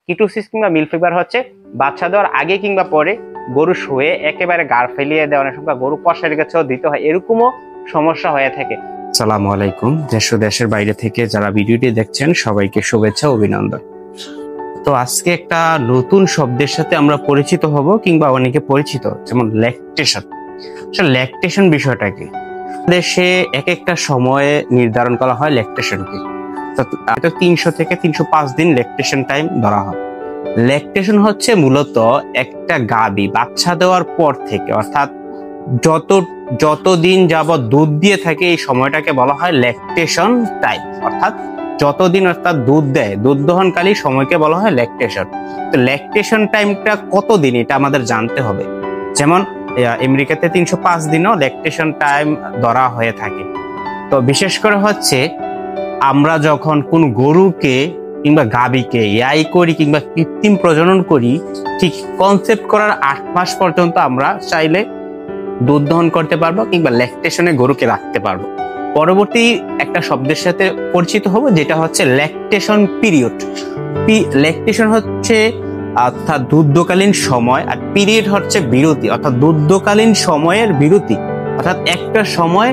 Ketosis কিংবা milk fever হচ্ছে বাচ্চা দেওয়ার আগে কিংবা পরে গরু শুয়ে একেবারে গাড় ফেলিয়ে দেওয়া, অনেক সময় গরু কষার কাছেও দিতে হয়, এরকমও সমস্যা হয়ে থাকে। আসসালামু আলাইকুম। দেশ ও দেশের বাইরে থেকে যারা ভিডিওটি দেখছেন সবাইকে শুভেচ্ছা অভিনন্দন। তো আজকে একটা নতুন শব্দের সাথে আমরা পরিচিত হব, কিংবা অনেকে পরিচিত, যেমন ল্যাকটেশন। আসলে ল্যাকটেশন বিষয়টা কি? দেশে এক একটা সময়ে নির্ধারণ করা হয় ল্যাকটেশনকে। তো 300 থেকে 305 দিন ল্যাকটেশন টাইম ধরা হয়। ল্যাকটেশন হচ্ছে মূলত একটা গাভী বাচ্চা দেওয়ার পর থেকে, অর্থাৎ যতদিন যাবত দুধ দিয়ে থাকে এই সময়টাকে বলা হয় ল্যাকটেশন টাইম। অর্থাৎ যতদিন অর্থাৎ দুধ দেয়, দুধ দহনকালী সময়কে বলা হয় ল্যাকটেশন। তো ল্যাকটেশন টাইমটা কতদিন এটা আমাদের জানতে হবে। যেমন আমেরিকাতে 305 দিনও ল্যাকটেশন টাইম ধরা হয়ে থাকে। তো বিশেষ করে হচ্ছে আমরা যখন কোন গরুকে কিংবা গাভীকে এআই করি কিংবা কৃত্রিম প্রজনন করি, ঠিক কনসেপ্ট করার 8 মাস পর্যন্ত আমরা চাইলে দুধ দহন করতে পারবো কিংবা ল্যাকটেশনে গরুকে রাখতে পারবো। পরবর্তী একটা শব্দের সাথে পরিচিত হব, যেটা হচ্ছে ল্যাকটেশন পিরিয়ড। ল্যাকটেশন হচ্ছে অর্থাৎ দুগ্ধকালীন সময়, আর পিরিয়ড হচ্ছে বিরতি, অর্থাৎ দুগ্ধকালীন সময়ের বিরতি, অর্থাৎ একটা সময়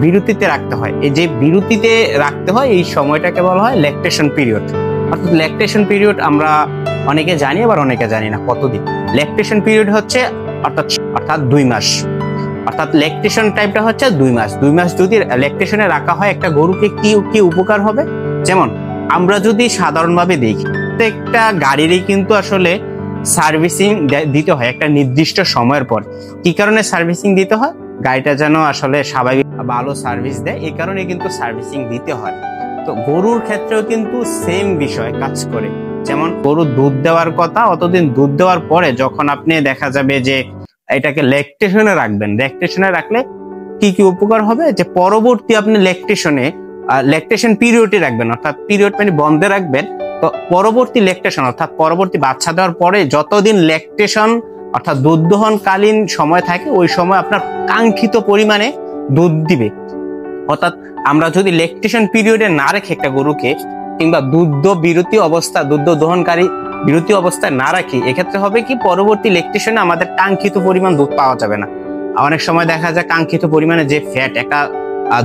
বিরতিতে রাখতে হয়। এই যে বিরতিতে রাখতে হয় এই সময়টাকে বলা হয় ল্যাকটেশন পিরিয়ড। অর্থাৎ ল্যাকটেশন পিরিয়ড আমরা অনেকে জানি, আবার অনেকে জানি না কতদিন। ল্যাকটেশন পিরিয়ড হচ্ছে অর্থাৎ 2 মাস। অর্থাৎ ল্যাকটেশন টাইমটা হচ্ছে 2 মাস। 2 মাস যদি ল্যাকটেশনে রাখা হয় একটা গরুকে কি উপকার হবে। যেমন আমরা যদি সাধারণভাবে দেখি, প্রত্যেকটা গাড়িরই কিন্তু আসলে সার্ভিসিং দিতে হয় একটা নির্দিষ্ট সময়ের পর। কি কারণে সার্ভিসিং দিতে হয়? গাড়িটা যেন আসলে স্বাভাবিক ভালো সার্ভিস দেয়, এই কারণে কিন্তু সার্ভিসিং দিতে হয়। তো গরুর ক্ষেত্রেও কিন্তু সেম বিষয় কাজ করে। যেমন গরু দুধ দেওয়ার কথা, অতদিন দুধ দেওয়ার পরে যখন আপনি দেখা যাবে যে এটাকে ল্যাকটেশনে রাখবেন, ল্যাকটেশনে রাখলে কি উপকার হবে, যে পরবর্তী আপনি ল্যাকটেশন পিরিয়ডে রাখবেন, অর্থাৎ পিরিয়ড মানে বন্ধে রাখবেন। তো পরবর্তী ল্যাকটেশন অর্থাৎ পরবর্তী বাচ্চা দেওয়ার পরে যতদিন ল্যাকটেশন অর্থাৎ দুধ দহনকালীন সময় থাকে, ওই সময় আপনার কাঙ্ক্ষিত পরিমাণে দুধ দিবে। অর্থাৎ আমরা যদি ল্যাকটেশন পিরিয়ডে না রেখে একটা গরুকে কিংবা দুধ দহনকারী বিরতি অবস্থায় না রাখি, এক্ষেত্রে হবে কি, পরবর্তী ল্যাকটেশনে আমাদের কাঙ্ক্ষিত পরিমাণ দুধ পাওয়া যাবে না। অনেক সময় দেখা যায় কাঙ্ক্ষিত পরিমাণে যে ফ্যাট, একটা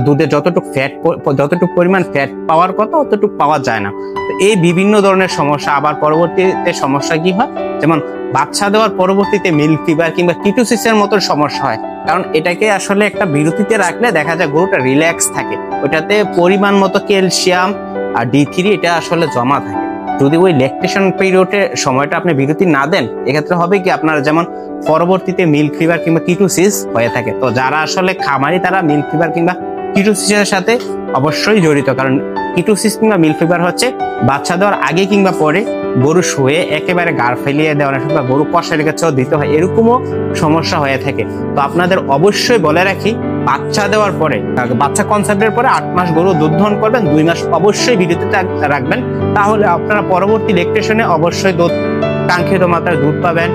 দুধে যতটুকু পরিমাণ ফ্যাট পাওয়ার কথা অতটুকু পাওয়া যায় না। তো এই বিভিন্ন ধরনের সমস্যা। আবার পরবর্তীতে সমস্যা কি হয়, যেমন বাচ্চা দেওয়ার পরবর্তীতে মিল্ক ফিভার কিংবা কিটোসিসের মতো সমস্যা হয়। কারণ এটাকে আসলে একটা বিরতিতে রাখলে দেখা যায় গরুটা রিল্যাক্স থাকে, ওইটাতে পরিমাণ মতো ক্যালসিয়াম আর D3 এটা আসলে জমা থাকে। যদি ওই ল্যাকটেশন পিরিয়ডের সময়টা আপনি বিরতি না দেন, এক্ষেত্রে হবে কি আপনার যেমন পরবর্তীতে মিল্ক ফিভার কিংবা কিটোসিস হয়ে থাকে। তো যারা আসলে খামারি তারা মিল্ক ফিভার কিংবা কিটোসিসের সাথে অবশ্যই জড়িত, কারণ কিটোসিস কিংবা মিল্ক ফিভার হচ্ছে বাচ্চা দেওয়ার আগে কিংবা পরে গরু শুয়ে একেবারে গাড় ফেলিয়ে দেওয়া, অনেক সময় গরু কষার কাছেও দিতে হয়, এরকমও সমস্যা হয়ে থাকে। তো আপনাদের অবশ্যই বলে রাখি, বাচ্চা দেওয়ার পরে, বাচ্চা কনসেপ্টের পরে 8 মাস গরু দুধ দহন করবেন, 2 মাস অবশ্যই বিরতিতে রাখবেন। তাহলে আপনারা পরবর্তী ল্যাকটেশনে অবশ্যই কাঙ্ক্ষিত মাত্রায় দুধ পাবেন,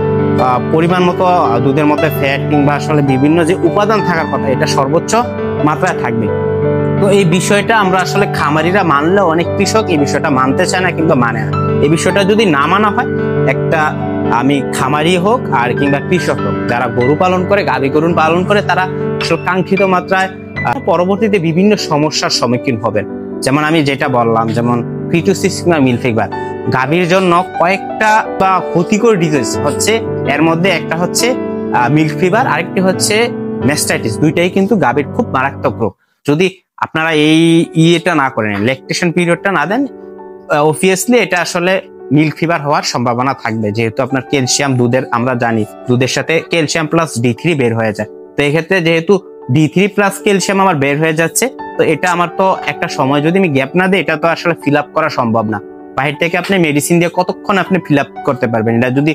পরিমাণ মতো দুধের মধ্যে ফ্যাট কিংবা আসলে বিভিন্ন যে উপাদান থাকার কথা এটা সর্বোচ্চ মাত্রায় থাকবে। তো এই বিষয়টা আমরা আসলে খামারিরা মানলেও অনেক কৃষক এই বিষয়টা মানতে চায় না কিংবা মানে না। এই বিষয়টা যদি না মানা হয়, আমি খামারি হোক আর কিংবা কৃষক হোক, যারা গরু পালন করে, গাভী গরু পালন করে, তারা আসলে কাঙ্ক্ষিত মাত্রায় পরবর্তীতে বিভিন্ন সমস্যার সম্মুখীন হবেন। যেমন আমি যেটা বললাম, যেমন কিটোসিস কিংবা মিল্ক ফিভার গাভীর জন্য কয়েকটা বা ক্ষতিকর ডিজিজ হচ্ছে। এর মধ্যে একটা হচ্ছে মিল্ক ফিভার, আরেকটি হচ্ছে ম্যাস্টাইটিস। দুইটাই কিন্তু গাভীর খুব মারাত্মক রোগ। যদি আপনারা এটা না করেন, ল্যাকটেশন পিরিয়ডটা না দেন, অবভিয়াসলি এটা আসলে মিল্ক ফিভার হওয়ার সম্ভাবনা থাকবে। যেহেতু আপনার ক্যালসিয়াম আমরা জানি দুধের সাথে ক্যালসিয়াম প্লাস D3 বের হয়ে যায়। তো এক্ষেত্রে যেহেতু D3 প্লাস ক্যালসিয়াম আমার বের হয়ে যাচ্ছে, তো এটা আমার তো একটা সময় যদি আমি গ্যাপ না দিই, এটা তো আসলে ফিল আপ করা সম্ভব না। বাহির থেকে আপনি মেডিসিন দিয়ে কতক্ষণ আপনি ফিল আপ করতে পারবেন, এটা যদি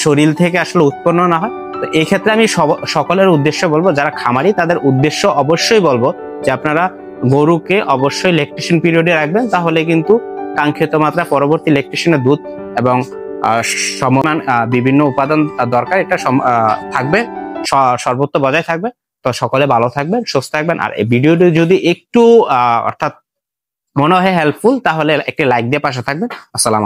শরীর থেকে আসলে উৎপন্ন না হয়। তো এই ক্ষেত্রে আমি সকলের উদ্দেশ্য বলবো, যারা খামারি তাদের উদ্দেশ্য অবশ্যই বলবো যে আপনারা গরুকে অবশ্যই ল্যাকটেশন পিরিয়ডে রাখবেন, তাহলে কিন্তু কাঙ্ক্ষিত মাত্রা পরবর্তী ল্যাকটেশনের দুধ এবং সমান বিভিন্ন উপাদান দরকার এটা থাকবে, সর্বত্র বজায় থাকবে। তো সকলে ভালো থাকবেন, সুস্থ থাকবেন। আর এই ভিডিওটি যদি একটু অর্থাৎ মনে হয় হেল্পফুল, তাহলে একটি লাইক দিয়ে পাশে থাকবেন। আসসালাম।